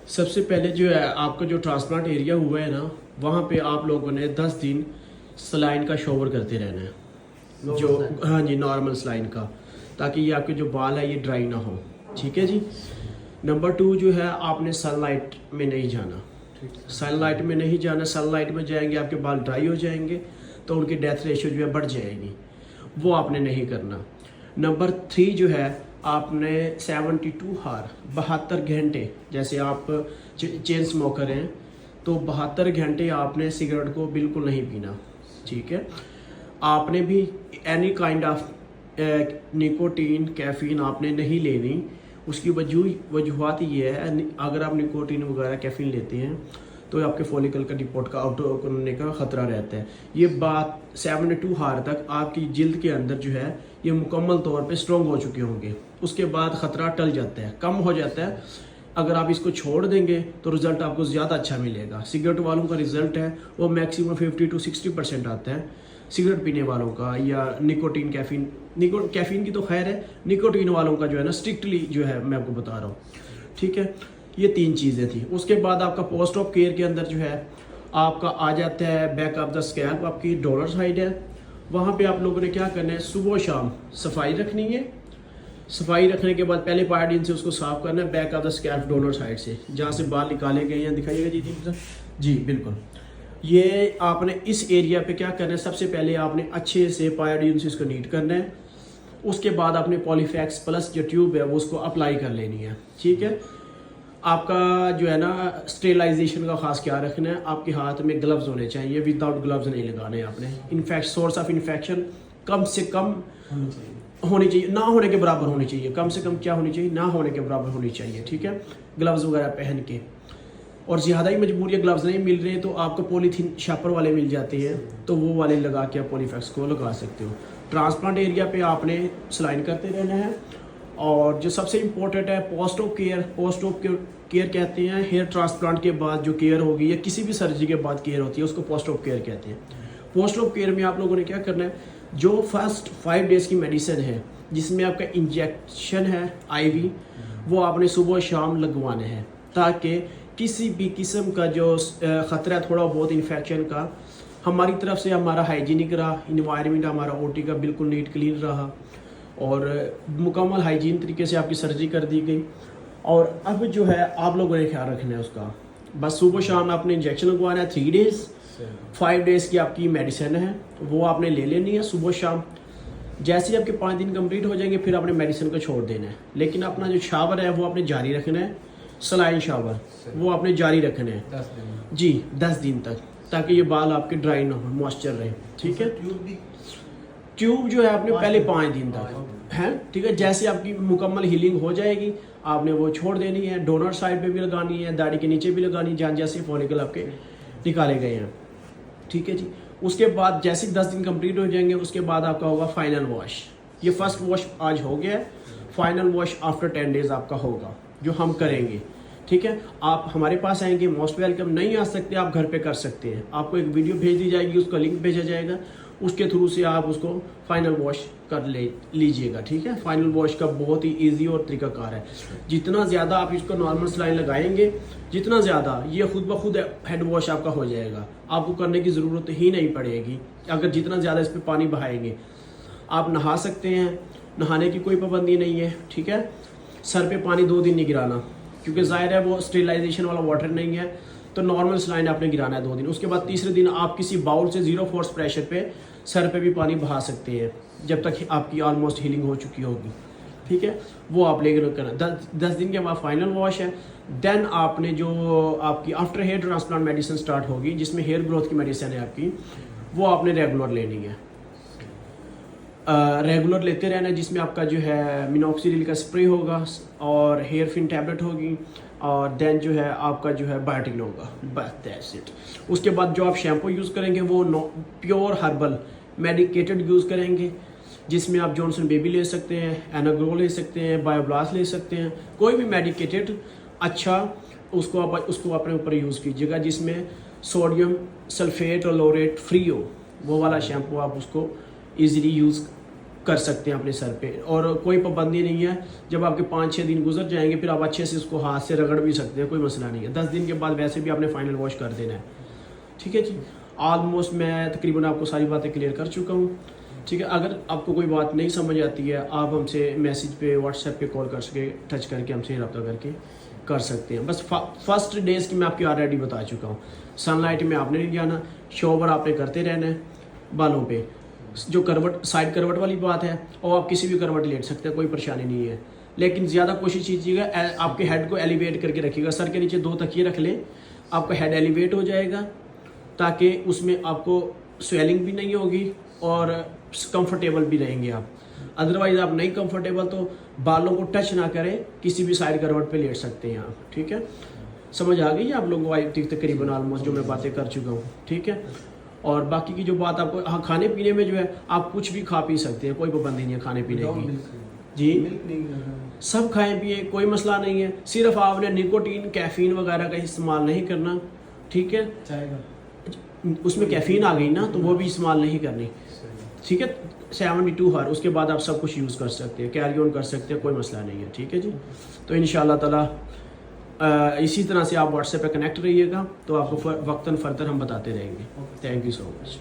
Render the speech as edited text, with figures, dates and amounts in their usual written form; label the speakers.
Speaker 1: सबसे पहले जो है आपका जो ट्रांसप्लांट एरिया हुआ है ना, वहाँ पे आप लोगों ने 10 दिन सलाइन का शॉवर करते रहना है, जो हाँ जी नॉर्मल सलाइन का, ताकि ये आपके जो बाल है ये ड्राई ना हो। ठीक है जी। नंबर 2 जो है आपने सनलाइट में नहीं जाना, सनलाइट में नहीं जाना। सनलाइट में जाएंगे आपके बाल ड्राई हो जाएंगे, तो उनकी डेथ रेशियो जो है बढ़ जाएगी, वो आपने नहीं करना। नंबर 3 जो है आपने 72 हार 72 घंटे, जैसे आप चेन स्मोकर हैं तो 72 घंटे आपने सिगरेट को बिल्कुल नहीं पीना। ठीक है। आपने भी any kind of nicotine caffeine आपने नहीं लेनी। उसकी वजूहत ये है, अगर आप निकोटीन वगैरह कैफीन लेते हैं तो आपके फॉलिकल का डिपोर्ट का आउट होने का ख़तरा रहता है। ये बात 72 हार तक आपकी जिल्द के अंदर जो है ये मुकम्मल तौर पे स्ट्रॉन्ग हो चुके होंगे। उसके बाद ख़तरा टल जाता है, कम हो जाता है। अगर आप इसको छोड़ देंगे तो रिज़ल्ट आपको ज़्यादा अच्छा मिलेगा। सिगरेट वालों का रिज़ल्ट है वो मैक्सिमम 50 to 60% आता है सिगरेट पीने वालों का, या निकोटीन कैफीन की तो खैर है, निकोटीन वालों का जो है ना स्ट्रिक्टली जो है मैं आपको बता रहा हूँ। ठीक है। ये 3 चीज़ें थी। उसके बाद आपका पोस्ट ऑफ केयर के अंदर जो है आपका आ जाता है बैक ऑफ द स्कैल्प, आपकी डोनर साइड है। वहाँ पे आप लोगों ने क्या करना है, सुबह शाम सफाई रखनी है। सफाई रखने के बाद पहले पायोडीन से उसको साफ करना है, back of the scalp donor side से, जहाँ से बाल निकाले गए हैं। दिखाइएगा जी जी बिल्कुल। ये आपने इस एरिया पे क्या करना है, सबसे पहले आपने अच्छे से पायोडीन से इसको नीट करना है। उसके बाद आपने पॉलीफैक्स प्लस जो ट्यूब है वो उसको अप्लाई कर लेनी है। ठीक है। आपका जो है ना स्टेरिलाइजेशन का खास ख्याल रखना है। आपके हाथ में ग्लव्स होने चाहिए, विदाउट ग्लव्स नहीं लगाने आपने। सोर्स ऑफ इन्फेक्शन कम से कम होनी चाहिए, ना होने के बराबर होनी चाहिए। कम से कम क्या होनी चाहिए, ना होने के बराबर होनी चाहिए। ठीक है। ग्लव्स वगैरह पहन के, और ज़्यादा ही मजबूरी है ग्लव्स नहीं मिल रहे तो आपको पॉलीथीन शापर वाले मिल जाते हैं, तो वो वाले लगा के आप पॉलीफैक्स को लगा सकते हो। ट्रांसप्लांट एरिया पे आपने सलाइन करते रहना है। और जो सबसे इम्पोर्टेंट है पोस्ट ऑफ केयर कहते हैं। हेयर ट्रांसप्लांट के बाद जो केयर होगी या किसी भी सर्जरी के बाद केयर होती है उसको पोस्ट ऑफ केयर कहते हैं। पोस्ट ऑफ केयर में आप लोगों ने क्या करना है, जो फर्स्ट 5 डेज़ की मेडिसिन है जिसमें आपका इंजेक्शन है IV, वो आपने सुबह शाम लगवाने हैं, ताकि किसी भी किस्म का जो ख़तरा थोड़ा बहुत इन्फेक्शन का, हमारी तरफ से हमारा हाइजीनिक रहा, इन्वायरमेंट हमारा OT का बिल्कुल नीट क्लीन रहा और मुकम्मल हाइजीन तरीके से आपकी सर्जरी कर दी गई। और अब जो है आप लोगों ने ख्याल रखना है उसका, बस सुबह शाम आपने इंजेक्शन लगवाना है। 3 डेज़ 5 डेज़ की आपकी मेडिसिन है वो आपने ले लेनी है सुबह शाम। जैसे ही आपके 5 दिन कंप्लीट हो जाएंगे फिर आपने मेडिसिन को छोड़ देना है, लेकिन अपना जो शावर है वो आपने जारी रखना है। सलाइन शावर वो आपने जारी रखना है
Speaker 2: 10 दिन
Speaker 1: जी 10 दिन तक, ताकि ये बाल आपके ड्राई ना हो, मॉइस्चर रहे। ठीक है। ट्यूब जो है आपने पहले 5 दिन तक है। ठीक है। जैसे आपकी मुकम्मल हीलिंग हो जाएगी आपने वो छोड़ देनी है। डोनर साइड पे भी लगानी है, दाढ़ी के नीचे भी लगानी है, जहाँ जैसे फॉलिकल आपके निकाले गए हैं। ठीक है जी। उसके बाद जैसे 10 दिन कंप्लीट हो जाएंगे उसके बाद आपका होगा फाइनल वॉश। ये फर्स्ट वॉश आज हो गया है, फाइनल वॉश आफ्टर 10 डेज़ आपका होगा जो हम करेंगे। ठीक है। आप हमारे पास आएंगे, मोस्ट वेलकम। नहीं आ सकते आप घर पे कर सकते हैं, आपको एक वीडियो भेज दी जाएगी, उसका लिंक भेजा जाएगा, उसके थ्रू से आप उसको फाइनल वॉश कर लीजिएगा। ठीक है। फाइनल वॉश का बहुत ही इजी और तरीकाकार है। जितना ज़्यादा आप इसको नॉर्मल सलाइन लगाएंगे जितना ज़्यादा ये खुद ब खुद हेड वॉश आपका हो जाएगा, आपको करने की ज़रूरत ही नहीं पड़ेगी। अगर जितना ज़्यादा इस पर पानी बहाएंगे आप नहा सकते हैं, नहाने की कोई पाबंदी नहीं है। ठीक है। सर पे पानी 2 दिन नहीं गिराना, क्योंकि ज़ाहिर है वो स्टेरिलाइजेशन वाला वाटर नहीं है, तो नॉर्मल सलाइन आपने गिराना है 2 दिन। उसके बाद तीसरे दिन आप किसी बाउल से 0 फोर्स प्रेशर पे सर पे भी पानी बहा सकते हैं, जब तक आपकी ऑलमोस्ट हीलिंग हो चुकी होगी। ठीक है। वो आप लेकर करना। 10 दिन के बाद फाइनल वॉश है। देन आपने जो आपकी after hair transplant medicine start होगी, जिसमें हेयर ग्रोथ की मेडिसिन है आपकी, वो आपने रेगुलर लेनी है। रेगुलर लेते रहना है, जिसमें आपका जो है मिनॉक्सिडिल का स्प्रे होगा और हेयर फिन टैबलेट होगी, और देन जो है आपका जो है बायोटिन होगा, बस दैट्स इट। उसके बाद जो आप शैम्पू यूज़ करेंगे वो प्योर हर्बल मेडिकेटेड यूज़ करेंगे, जिसमें आप जॉनसन बेबी ले सकते हैं, एनाग्रो ले सकते हैं, बायोब्लास्ट ले सकते हैं, कोई भी मेडिकेटेड अच्छा उसको अपने ऊपर यूज़ कीजिएगा, जिसमें सोडियम सल्फेट और लोरेट फ्री हो, वो वाला शैम्पू आप उसको ईज़िली यूज़ कर सकते हैं अपने सर पे, और कोई पाबंदी नहीं है। जब आपके 5-6 दिन गुजर जाएंगे फिर आप अच्छे से उसको हाथ से रगड़ भी सकते हैं, कोई मसला नहीं है। 10 दिन के बाद वैसे भी आपने फाइनल वॉश कर देना है। ठीक है जी, ऑलमोस्ट मैं तकरीबन आपको सारी बातें क्लियर कर चुका हूँ। ठीक है, अगर आपको कोई बात नहीं समझ आती है आप हमसे मैसेज पे, व्हाट्सएप पे कॉल कर सके, टच करके हमसे रब्ता करके कर सकते हैं। बस फर्स्ट डेज की मैं आपकी ऑलरेडी बता चुका हूँ। सनलाइट में आपने नहीं जाना, शॉवर आपने करते रहना है बालों पे। जो करवट, साइड करवट वाली बात है, और आप किसी भी करवट लेट सकते हैं, कोई परेशानी नहीं है। लेकिन ज़्यादा कोशिश कीजिएगा आपके हेड को एलिवेट करके रखिएगा। सर के नीचे 2 तकिए रख लें, आपका हेड एलिवेट हो जाएगा, ताकि उसमें आपको स्वेलिंग भी नहीं होगी और कंफर्टेबल भी रहेंगे आप। अदरवाइज़ आप नहीं कंफर्टेबल तो बालों को टच ना करें, किसी भी साइड करवट पे लेट सकते हैं आप। ठीक है, समझ आ गई आप लोगों को? आई तकरीबन ऑलमोस्ट जो मैं बातें कर चुका हूँ। ठीक है, और बाकी की जो बात आपको, हाँ, खाने पीने में जो है आप कुछ भी खा पी सकते हैं, कोई पाबंदी नहीं है खाने पीने की जी। सब खाएं पिए, कोई मसला नहीं है। सिर्फ आपने निकोटीन, कैफीन वगैरह का इस्तेमाल नहीं करना। ठीक है, उसमें कैफीन आ गई ना, तो वो भी इस्तेमाल नहीं करनी। ठीक है, 72 हर, उसके बाद आप सब कुछ यूज़ कर सकते हैं, कैरी ऑन कर सकते हैं, कोई मसला नहीं है। ठीक है जी, तो इंशाल्लाह ताला इसी तरह से आप व्हाट्सएप पे कनेक्ट रहिएगा, तो आपको वक्तन फर्दर हम बताते रहेंगे। Thank you so much.